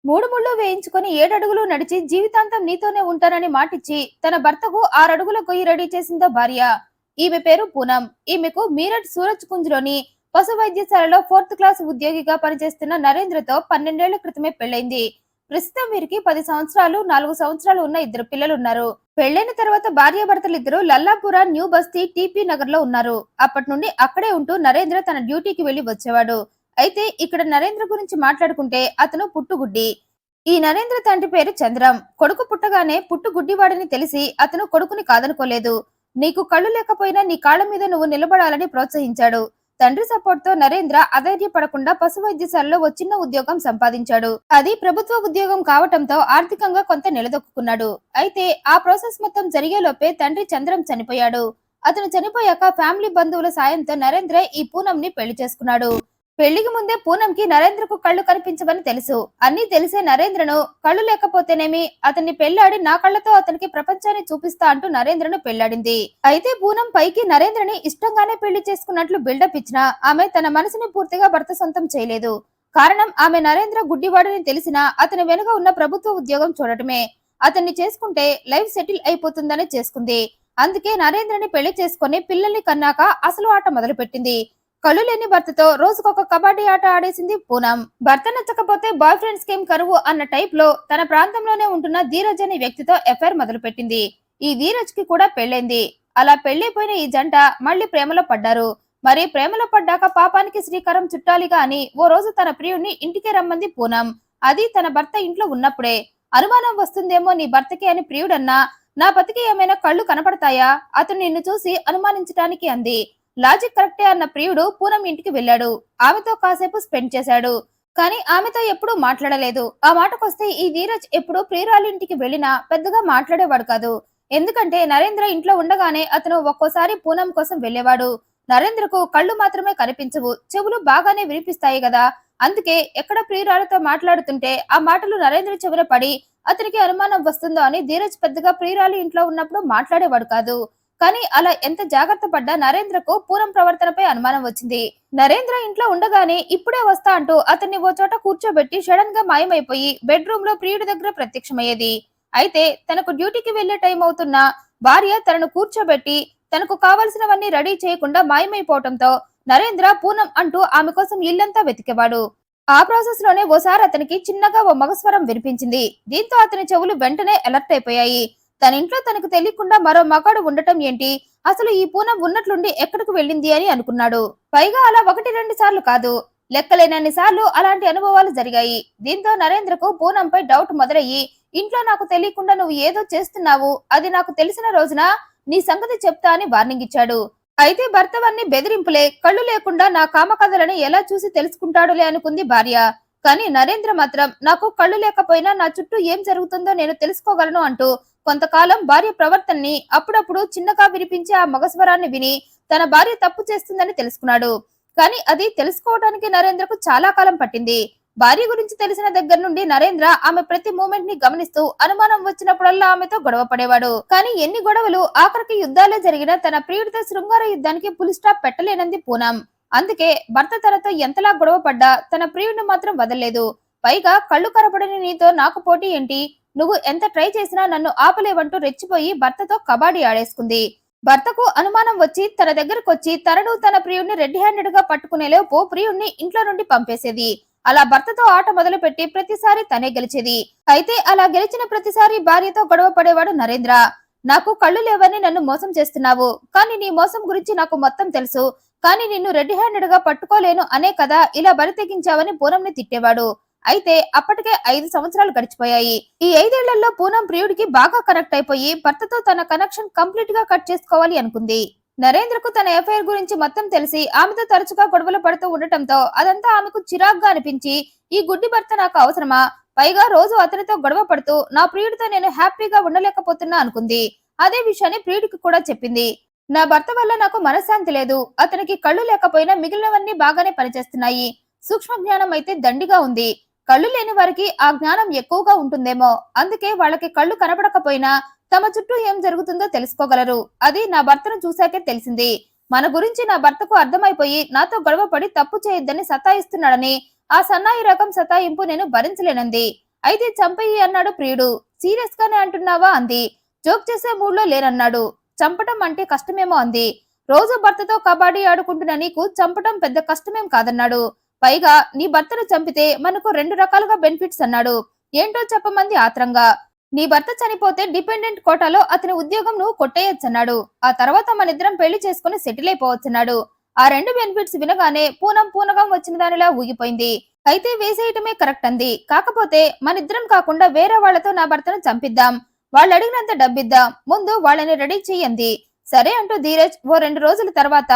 మూడు ముళ్ళు వేయించుకొని 7 అడుగులు నడిచి జీవితాంతం నీతోనే ఉంటానని మాటిచ్చి తన భర్తకు 6 అడుగుల గొయ్యి రెడీ చేసిందో భార్య. ఈమె పేరు పూనం. ఈమెకు మీరట్ సూరజ్ కుంజ్ లోని పశు వైద్యశాలలో 4th క్లాస్ ఉద్యోగిగా పనిచేస్తున్న నరేంద్రతో 12 ఏళ్ల క్రితమే పెళ్లైంది. ప్రస్తుతం వీరికి 10 సంవత్సరాలు 4 సంవత్సరాలు ఉన్న 2 పిల్లలున్నారు. పెళ్లైన తర్వాత భార్యాభర్తలిద్దరూ లల్లాపుర న్యూ బస్తీ టీపీ నగర్ లో ఉన్నారు. అప్పటి నుండి అక్కడే ఉంటూ నరేంద్ర తన డ్యూటీకి వెళ్లి వచ్చేవాడు. అయితే ఇక్కడ నరేంద్ర గురించి మాట్లాడుకుంటే అతను పుట్టుగుడ్డి. ఈ నరేంద్ర తండ్రి పేరు చంద్రం. కొడుకు పుట్టగానే పుట్టుగుడ్డివాడని తెలిసి అతను కొడుకుని కాదనుకోలేదు. నీకు కళ్ళు లేకపోయినా నీ కాళ్ళ మీద నువ్వు నిలబడాలని ప్రోత్సహించాడు. తండ్రి సపోర్ట్ తో నరేంద్ర అధైర్యపడకుండా పశు వైద్యశాలలో ఓ చిన్న ఉద్యోగం సంపాదించాడు. అది ప్రభుత్వ ఉద్యోగం కావటంతో ఆర్థికంగా కొంత నిలదొక్కున్నాడు. అయితే ఆ ప్రాసెస్ మొత్తం జరిగేలోపే తండ్రి చంద్రం చనిపోయాడు. అతను చనిపోయాక ఫ్యామిలీ బంధువుల సాయంతో నరేంద్ర ఈ పూనంని పెళ్లి చేసుకున్నాడు. పెళ్లికి ముందే పూనంకి నరేంద్రకు కళ్ళు కనిపించవని తెలుసు. అన్నీ తెలిసే నరేంద్రను కళ్ళు లేకపోతేనేమి, అతన్ని పెళ్లాడి నా కళ్ళతో అతనికి ప్రపంచాన్ని చూపిస్తా అంటూ నరేంద్రను పెళ్లాడింది. అయితే పూనం పైకి నరేంద్రని ఇష్టంగానే పెళ్లి చేసుకున్నట్లు బిల్డప్ ఇచ్చినా ఆమె తన మనసుని పూర్తిగా భర్త సొంతం చేయలేదు. కారణం ఆమె నరేంద్ర గుడ్డివాడని తెలిసినా అతని వెనుక ఉన్న ప్రభుత్వ ఉద్యోగం చూడటమే. అతన్ని చేసుకుంటే లైఫ్ సెటిల్ అయిపోతుందని చేసుకుంది. అందుకే నరేంద్రని పెళ్లి చేసుకుని పిల్లల్ని కన్నాక అసలు ఆట మొదలుపెట్టింది. కళ్ళు లేని భర్తతో రోజుకొక కబడ్డీ ఆట ఆడేసింది పూనం. భర్త నచ్చకపోతే బాయ్ ఫ్రెండ్ స్కీమ్ కరువు అన్న టైప్ లో తన ప్రాంతంలోనే ఉంటున్న ధీరజ్ అనే వ్యక్తితో ఎఫ్ఐఆర్ మొదలు పెట్టింది. ఈ ధీరజ్ కి కూడా పెళ్లైంది. అలా పెళ్లైపోయిన ఈ జంట మళ్ళీ ప్రేమలో పడ్డారు. మరి ప్రేమలో పడ్డాక పాపానికి శ్రీకారం చుట్టాలిగా అని ఓ రోజు తన ప్రియుడిని ఇంటికే రమ్మంది పూనం. అది తన భర్త ఇంట్లో ఉన్నప్పుడే. అనుమానం వస్తుందేమో నీ భర్తకి అని ప్రియుడన్నా, నా పతికి ఏమైనా కళ్ళు కనపడతాయా, అతను నిన్ను చూసి అనుమానించటానికి అంది. లాజిక్ కరెక్టే అన్న ప్రియుడు పూనం ఇంటికి వెళ్ళాడు. ఆమెతో కాసేపు స్పెండ్ చేశాడు. కానీ ఆమెతో ఎప్పుడూ మాట్లాడలేదు. ఆ మాటకొస్తే ఈ ధీరజ్ ఎప్పుడు ప్రియురాలి ఇంటికి వెళ్ళినా పెద్దగా మాట్లాడేవాడు కాదు. ఎందుకంటే నరేంద్ర ఇంట్లో ఉండగానే అతను ఒక్కోసారి పూనం కోసం వెళ్ళేవాడు. నరేంద్రకు కళ్ళు మాత్రమే కనిపించవు, చెవులు బాగానే వినిపిస్తాయి కదా. అందుకే ఎక్కడ ప్రియురాలతో మాట్లాడుతుంటే ఆ మాటలు నరేంద్ర చెవిన పడి అతనికి అనుమానం వస్తుందో అని ధీరజ్ పెద్దగా ప్రియురాలి ఇంట్లో ఉన్నప్పుడు మాట్లాడేవాడు కాదు. కానీ అలా ఎంత జాగ్రత్త పడ్డా నరేంద్రకు పూనం ప్రవర్తనపై అనుమానం వచ్చింది. నరేంద్ర ఇంట్లో ఉండగానే ఇప్పుడే వస్తా అంటూ అతన్ని ఓ చోట కూర్చోబెట్టి సడన్ గా మాయమైపోయి బెడ్రూమ్ లో ప్రియుడి దగ్గర ప్రత్యక్షమయ్యేది. అయితే తనకు డ్యూటీకి వెళ్లే టైం అవుతున్నా భార్య తనను కూర్చోబెట్టి తనకు కావలసినవన్నీ రెడీ చేయకుండా మాయమైపోవటంతో నరేంద్ర పూనం అంటూ ఆమె కోసం ఇల్లంతా వెతికేవాడు. ఆ ప్రాసెస్ లోనే ఓసారి అతనికి చిన్నగా ఓ మగస్వరం వినిపించింది. దీంతో అతని చెవులు వెంటనే అలర్ట్ అయిపోయాయి. తన ఇంట్లో తనకు తెలియకుండా మరో మగాడు ఉండటం ఏంటి, అసలు ఈ పూనం ఉన్నట్లుండి ఎక్కడికి వెళ్ళింది అని అనుకున్నాడు. పైగా అలా 1-2 సార్లు కాదు, లెక్కలేనన్ని సార్లు అలాంటి అనుభవాలు జరిగాయి. దీంతో నరేంద్రకు పూనంపై డౌట్ మొదలయ్యి, ఇంట్లో నాకు తెలియకుండా నువ్వు ఏదో చేస్తున్నావు, అది నాకు తెలిసిన రోజున నీ సంగతి చెప్తా అని వార్నింగ్ ఇచ్చాడు. అయితే భర్తవన్నీ బెదిరింపులే, కళ్ళు లేకుండా నా కామకథలని ఎలా చూసి తెలుసుకుంటాడులే అనుకుంది భార్య. కానీ నరేంద్ర మాత్రం నాకు కళ్ళు లేకపోయినా నా చుట్టూ ఏం జరుగుతుందో నేను తెలుసుకోగలను అంటూ కొంతకాలం భార్య ప్రవర్తనని అప్పుడప్పుడు చిన్నగా వినిపించే ఆ మగస్వరాన్ని విని తన భార్య తప్పు చేస్తుందని తెలుసుకున్నాడు. కానీ అది తెలుసుకోవడానికి నరేంద్రకు చాలా కాలం పట్టింది. భార్య గురించి తెలిసిన దగ్గర నుండి నరేంద్ర ఆమె ప్రతి మూమెంట్ ని గమనిస్తూ అనుమానం వచ్చినప్పుడల్లా ఆమెతో గొడవ పడేవాడు. కానీ ఎన్ని గొడవలు, ఆఖరికి యుద్ధాలే జరిగిన తన ప్రియుడితో శృంగార యుద్ధానికి ఫుల్ స్టాప్ పెట్టలేనంది పూనం. అందుకే భర్త తనతో ఎంతలా గొడవ పడ్డా తన ప్రియుడిని మాత్రం వదలలేదు. పైగా కళ్ళు కనపడని నీతో నాకు పోటీ ఏంటి, నువ్వు ఎంత ట్రై చేసినా నన్ను ఆపలేవంటూ రెచ్చిపోయి భర్తతో కబాడీ ఆడేసుకుంది. భర్తకు అనుమానం వచ్చి తన దగ్గరకొచ్చి తనను తన ప్రియుడిని రెడ్ హ్యాండెడ్ గా పట్టుకునేలోపు ప్రియుడిని ఇంట్లో నుండి పంపేసేది. అలా భర్తతో ఆట మొదలుపెట్టి ప్రతిసారి తనే గెలిచేది. అయితే అలా గెలిచిన ప్రతిసారి భార్యతో గొడవ పడేవాడు నరేంద్ర. నాకు కళ్ళు లేవని నన్ను మోసం చేస్తున్నావు, కానీ నీ మోసం గురించి నాకు మొత్తం తెలుసు, కానీ నిన్ను రెడ్ హ్యాండెడ్ గా పట్టుకోలేను అనే కదా ఇలా బరి తెగించావని పూనంని తిట్టేవాడు. అయితే అప్పటికే 5 సంవత్సరాలు గడిచిపోయాయి. ఈ 5 ఏళ్లలో పూనం ప్రియుడికి బాగా కనెక్ట్ అయిపోయి భర్తతో తన కనెక్షన్ కంప్లీట్ గా కట్ చేసుకోవాలి అనుకుంది. నరేంద్రకు తన ఎఫ్ఐఆర్ గురించి మొత్తం తెలిసి ఆమెతో తరచుగా గొడవలు పడుతూ ఉండటంతో అదంతా ఆమెకు చిరాగ్గా అనిపించి ఈ గుడ్డి భర్త నాకు అవసరమా, పైగా రోజు అతనితో గొడవ పడుతూ నా ప్రియుడితో నేను హ్యాపీగా ఉండలేకపోతున్నా అనుకుంది. అదే విషయాన్ని ప్రియుడికి కూడా చెప్పింది. నా భర్త వల్ల నాకు మనశ్శాంతి లేదు, అతనికి కళ్ళు లేకపోయినా మిగిలినవన్నీ బాగానే పనిచేస్తున్నాయి, సూక్ష్మ జ్ఞానం అయితే దండిగా ఉంది, కళ్ళు లేని వారికి ఆ జ్ఞానం ఎక్కువగా ఉంటుందేమో, అందుకే వాళ్ళకి కళ్ళు కనపడకపోయినా తమ చుట్టూ ఏం జరుగుతుందో తెలుసుకోగలరు, అది నా భర్తను చూశాకే తెలిసింది. మన గురించి నా భర్తకు అర్థమైపోయి నాతో గొడవ పడి తప్పు చేయొద్దని సతాయిస్తున్నాడని, ఆ సన్నాయి రకం సతాయింపు నేను భరించలేనంది. అయితే చంపేయి అన్నాడు ప్రియుడు. సీరియస్ గానే అంటున్నావా అంది. జోక్ చేసే మూడ్ లో లేనన్నాడు. చంపటం అంటే కష్టమేమో అంది. రోజు భర్తతో కబడ్డీ ఆడుకుంటున్న నీకు చంపటం పెద్ద కష్టమేం కాదన్నాడు. పైగా నీ భర్తను చంపితే మనకు 2 రకాలుగా బెనిఫిట్స్ అన్నాడు. ఏంటో చెప్పమంది ఆత్రంగా. నీ భర్త చనిపోతే డిపెండెంట్ కోటాలో అతని ఉద్యోగం నువ్వు కొట్టేయొచ్చన్నాడు. ఆ తర్వాత మనిద్దరం పెళ్లి చేసుకుని సెటిల్ అయిపోవచ్చన్నాడు. ఆ 2 బెనిఫిట్స్ వినగానే పూనం పూనకం వచ్చిన దానిలా ఊగిపోయింది. అయితే వేసేయటమే కరెక్ట్ అంది. కాకపోతే మనిద్దరం కాకుండా వేరే వాళ్లతో నా భర్తను చంపిద్దాం. వాళ్ళు అడిగినంత డబ్బిద్దాం. ముందు వాళ్ళని రెడీ చెయ్యంది. సరే అంటూ ధీరజ్ ఓ 2 రోజుల తర్వాత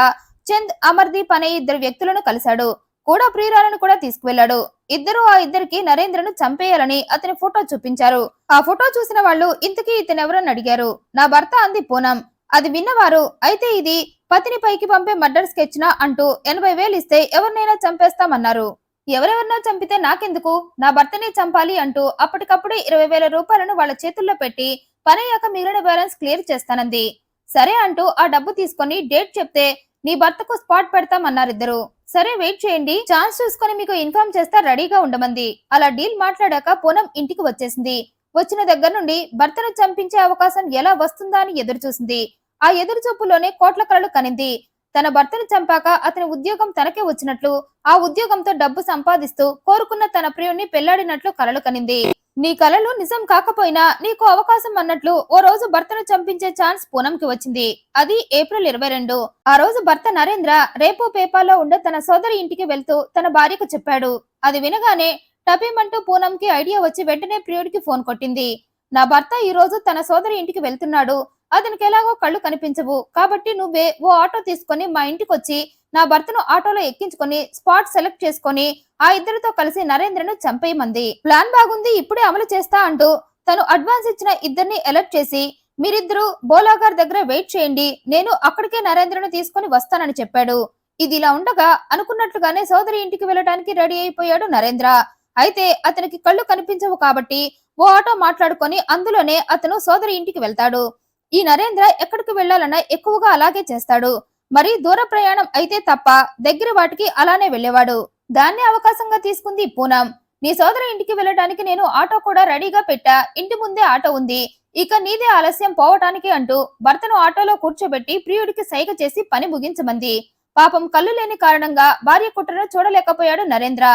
చంద్, అమర్దీప్ అనే 2 వ్యక్తులను కలిశాడు. కూడా ప్రియురాలను కూడా తీసుకువెళ్లాడు. ఇద్దరు ఆ ఇద్దరికి నరేంద్రను చంపేయాలని అతని ఫోటో చూపించారు. ఆ ఫోటో చూసిన వాళ్ళు ఇంతకీ ఇతనెవరని అడిగారు. నా భర్త అంది పూనం. అది విన్నవారు అయితే ఇది పతిని పైకి పంపే మర్డర్ స్కెచ్ నా అంటూ 80,000 ఇస్తే ఎవరినైనా చంపేస్తామన్నారు. ఎవరెవరినో చంపితే నాకెందుకు, నా భర్తనే చంపాలి అంటూ అప్పటికప్పుడే 20,000 రూపాయలను వాళ్ళ చేతుల్లో పెట్టి పనయ్యాక మిగిలిన బ్యాలెన్స్ క్లియర్ చేస్తానంది. సరే అంటూ ఆ డబ్బు తీసుకొని డేట్ చెప్తే నీ భర్తకు స్పాట్ పెడతామన్నారిద్దరు. సరే వెయిట్ చేయండి, ఛాన్స్ చూసుకొని మీకు ఇన్ఫార్మ్ చేస్తా రెడీగా ఉండమంది. అలా డీల్ మాట్లాడాక పూనం ఇంటికి వచ్చేసింది. వచ్చిన దగ్గర నుండి భర్తను చంపించే అవకాశం ఎలా వస్తుందా అని ఎదురు చూసింది. ఆ ఎదురు చూపులోనే కోట్ల కలలు కనింది. తన భర్తను చంపాక అతని ఉద్యోగం తనకే వచ్చినట్లు, ఆ ఉద్యోగంతో డబ్బు సంపాదిస్తూ కోరుకున్న తన ప్రియుణ్ణి పెళ్లాడినట్లు కలలు కనింది. నీ కలలు నిజం కాకపోయినా నీకు అవకాశం అన్నట్లు ఓ రోజు భర్తను చంపించే ఛాన్స్ పూనంకి వచ్చింది. అది ఏప్రిల్ 22. ఆ రోజు భర్త నరేంద్ర రేపు పేపాల్లో ఉండే తన సోదరి ఇంటికి వెళ్తూ తన భార్యకు చెప్పాడు. అది వినగానే టపీమంటూ పూనంకి ఐడియా వచ్చి వెంటనే ప్రియుడికి ఫోన్ కొట్టింది. నా భర్త ఈ రోజు తన సోదరి ఇంటికి వెళ్తున్నాడు. అతనికి ఎలాగో కళ్ళు కనిపించవు కాబట్టి నువ్వే ఓ ఆటో తీసుకొని మా ఇంటికి వచ్చి నా భర్తను ఆటోలో ఎక్కించుకొని స్పాట్ సెలెక్ట్ చేసుకొని ఆ ఇద్దరితో కలిసి నరేంద్రను చంపేయమంది. ప్లాన్ బాగుంది, ఇప్పుడే అమలు చేస్తా అంటూ తను అడ్వాన్స్ ఇచ్చిన ఇద్దరిని అలర్ట్ చేసి మీరిద్దరూ బోలాగార్ దగ్గర వెయిట్ చేయండి, నేను అక్కడికే నరేంద్రను తీసుకొని వస్తానని చెప్పాడు. ఇది ఇలా ఉండగా అనుకున్నట్లుగానే సోదరి ఇంటికి వెళ్ళడానికి రెడీ అయిపోయాడు నరేంద్ర. అయితే అతనికి కళ్ళు కనిపించవు కాబట్టి ఓ ఆటో మాట్లాడుకొని అందులోనే అతను సోదరి ఇంటికి వెళ్తాడు. ఈ నరేంద్ర ఎక్కడికి వెళ్లాలన్నా ఎక్కువగా అలాగే చేస్తాడు. మరి దూర ప్రయాణం అయితే తప్ప దగ్గర వాటికి అలానే వెళ్లేవాడు. దాన్ని అవకాశంగా తీసుకుంది పూనం. నీ సోదరి ఇంటికి వెళ్ళడానికి నేను ఆటో కూడా రెడీగా పెట్టా, ఇంటి ముందే ఆటో ఉంది, ఇక నీదే ఆలస్యం పోవటానికి అంటూ భర్తను ఆటోలో కూర్చోబెట్టి ప్రియుడికి సైగ చేసి పని ముగించమంది. పాపం కళ్ళు లేని కారణంగా భార్య కుట్రను చూడలేకపోయాడు నరేంద్ర.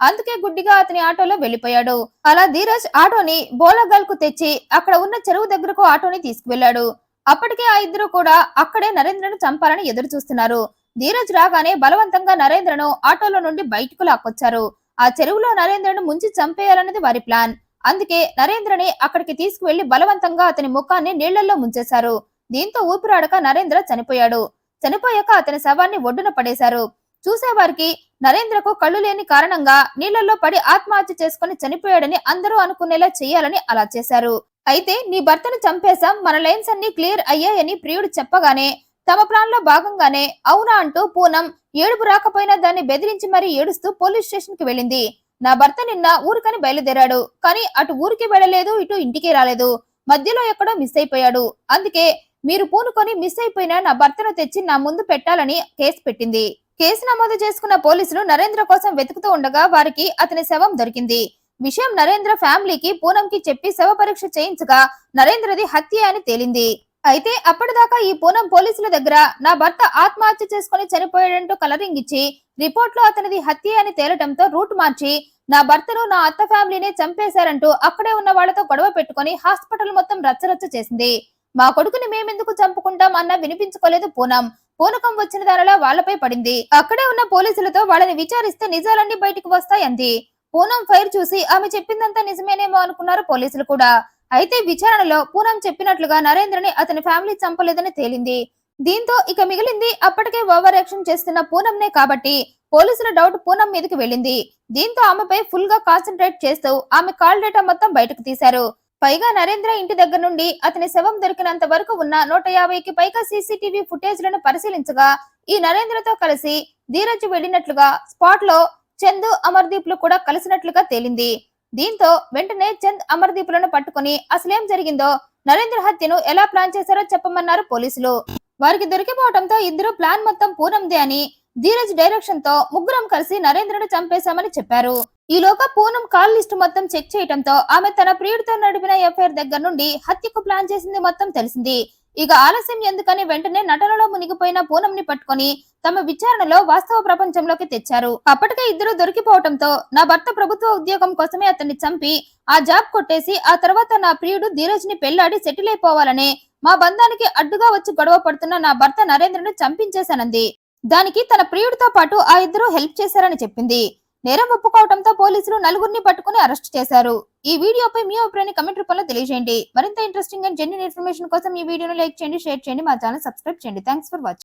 అందుకే గుడ్డిగా అతని ఆటోలో వెళ్లిపోయాడు. అలా ధీరజ్ ఆటోని బోలగల్ కు తెచ్చి అక్కడ ఉన్న చెరువు దగ్గరకు ఆటోని తీసుకువెళ్లాడు. అప్పటికే ఆ ఇద్దరు కూడా అక్కడే నరేంద్రను చంపాలని ఎదురు చూస్తున్నారు. ధీరజ్ రాగానే బలవంతంగా నరేంద్రను ఆటోలో నుండి బయటకు లాక్కొచ్చారు. ఆ చెరువులో నరేంద్రను ముంచి చంపేయాలన్నది వారి ప్లాన్. అందుకే నరేంద్రని అక్కడికి తీసుకువెళ్లి బలవంతంగా అతని ముఖాన్ని నీళ్లలో ముంచేశారు. దీంతో ఊపిరాడక నరేంద్ర చనిపోయాడు. చనిపోయాక అతని శవాన్ని ఒడ్డున పడేశారు. చూసేవారికి నరేంద్రకు కళ్ళు లేని కారణంగా నీళ్లలో పడి ఆత్మహత్య చేసుకుని చనిపోయాడని అందరూ అనుకునేలా చేయాలని అలా చేశారు. అయితే నీ భర్తను చంపేశాం, మన లైన్స్ అన్ని క్లియర్ అయ్యాయని ప్రియుడు చెప్పగానే తమ ప్లాన్ లో భాగంగానే అవునా అంటూ పూనం ఏడుపు రాకపోయినా దాన్ని బెదిరించి మరీ ఏడుస్తూ పోలీస్ స్టేషన్ కి వెళ్ళింది. నా భర్త నిన్న ఊరికని బయలుదేరాడు, కానీ అటు ఊరికి వెళ్ళలేదు, ఇటు ఇంటికి రాలేదు, మధ్యలో ఎక్కడో మిస్ అయిపోయాడు. అందుకే మీరు పూనుకొని మిస్ అయిపోయిన నా భర్తను తెచ్చి నా ముందు పెట్టాలని కేసు పెట్టింది. కేసు నమోదు చేసుకున్న పోలీసులు నరేంద్ర కోసం వెతుకుతూ ఉండగా వారికి అతని శవం దొరికింది. విషయం నరేంద్ర ఫ్యామిలీకి పూనంకి చెప్పి శవ పరీక్ష చేయించగా నరేంద్రది హత్య అని తేలింది. అయితే అప్పటిదాకా ఈ పూనం పోలీసుల దగ్గర నా భర్త ఆత్మహత్య చేసుకుని చనిపోయాడంటూ కలరింగ్ ఇచ్చి రిపోర్ట్ లో అతనిది హత్య అని తేలటంతో రూట్ మార్చి నా భర్తను నా అత్త ఫ్యామిలీనే చంపేశారంటూ అక్కడే ఉన్న వాళ్లతో గొడవ పెట్టుకుని హాస్పిటల్ మొత్తం రచ్చరచ్చ చేసింది. మా కొడుకుని మేమెందుకు చంపుకుంటాం అన్న వినిపించుకోలేదు పూనం. పూనకం వచ్చిన దానిలా వాళ్లపై పడింది. అక్కడే ఉన్న పోలీసులతో వాళ్ళని విచారిస్తే నిజాలన్నీ బయటికి వస్తాయంది. పూనం ఫైర్ చూసి ఆమె చెప్పిందంతా నిజమేనేమో అనుకున్నారు పోలీసులు కూడా. అయితే విచారణలో పూనం చెప్పినట్లుగా నరేంద్రని అతని ఫ్యామిలీ చంపలేదని తేలింది. దీంతో ఇక మిగిలింది అప్పటికే ఓవర్ యాక్షన్ చేస్తున్న పూనంనే కాబట్టి పోలీసుల డౌట్ పూనం మీదకి వెళ్ళింది. దీంతో ఆమెపై ఫుల్ గా కాన్సన్ట్రేట్ చేస్తూ ఆమె కాల్ డేటా మొత్తం బయటకు తీశారు. పైగా నరేంద్ర ఇంటి దగ్గర నుండి అతని శవం దొరికినంత వరకు ఉన్న 150కి పైగా సీసీటీవీ ఫుటేజ్లను పరిశీలించగా ఈ నరేంద్రతో కలిసి ధీరజ్ వెళ్లినట్లుగా స్పాట్ లో చందు, అమర్దీప్ లు కూడా కలిసినట్లుగా తేలింది. దీంతో వెంటనే చంద్, అమర్దీప్ లను పట్టుకుని అసలేం జరిగిందో, నరేంద్ర హత్యను ఎలా ప్లాన్ చేశారో చెప్పమన్నారు పోలీసులు. వారికి దొరికిపోవడంతో ఇద్దరు ప్లాన్ మొత్తం పూనందే అని ధీరజ్ డైరెక్షన్ తో ముగ్గురం కలిసి నరేంద్రను చంపేశామని చెప్పారు. ఈలోగా పూనం కాల్ లిస్ట్ మొత్తం చెక్ చేయడంతో ఆమె తన ప్రియుడితో నడిపిన ఎఫ్ఐఆర్ దగ్గర నుండి హత్యకు ప్లాన్ చేసింది మొత్తం తెలిసింది. ఇక ఆలస్యం ఎందుకని వెంటనే నటనలో మునిగిపోయిన పూనంని పట్టుకొని తమ విచారణలో వాస్తవ ప్రపంచంలోకి తెచ్చారు. అప్పటికే ఇద్దరు దొరికిపోవడంతో నా భర్త ప్రభుత్వ ఉద్యోగం కోసమే అతన్ని చంపి ఆ జాబ్ కొట్టేసి ఆ తర్వాత నా ప్రియుడు ధీరజ్ ని పెళ్లాడి సెటిల్ అయిపోవాలని మా బంధానికి అడ్డుగా వచ్చి గొడవ పడుతున్న నా భర్త నరేంద్రను చంపించేశానంది. దానికి తన ప్రియుడితో పాటు ఆ ఇద్దరు హెల్ప్ చేశారని చెప్పింది. నేరం ఒప్పుకోవడంతో పోలీసులు నలుగురిని పట్టుకుని అరెస్ట్ చేశారు. ఈ వీడియోపై మీ అభిప్రాయాన్ని కమెంట్ రూపంలో తెలియజేయండి. మరింత ఇంట్రెస్టింగ్ అండ్ జెన్యూన్ ఇన్ఫర్మేషన్ కోసం ఈ వీడియోను లైక్ చేయండి, షేర్ చేయండి, మా ఛానల్ సబ్స్క్రైబ్ చేయండి. Thanks for watching.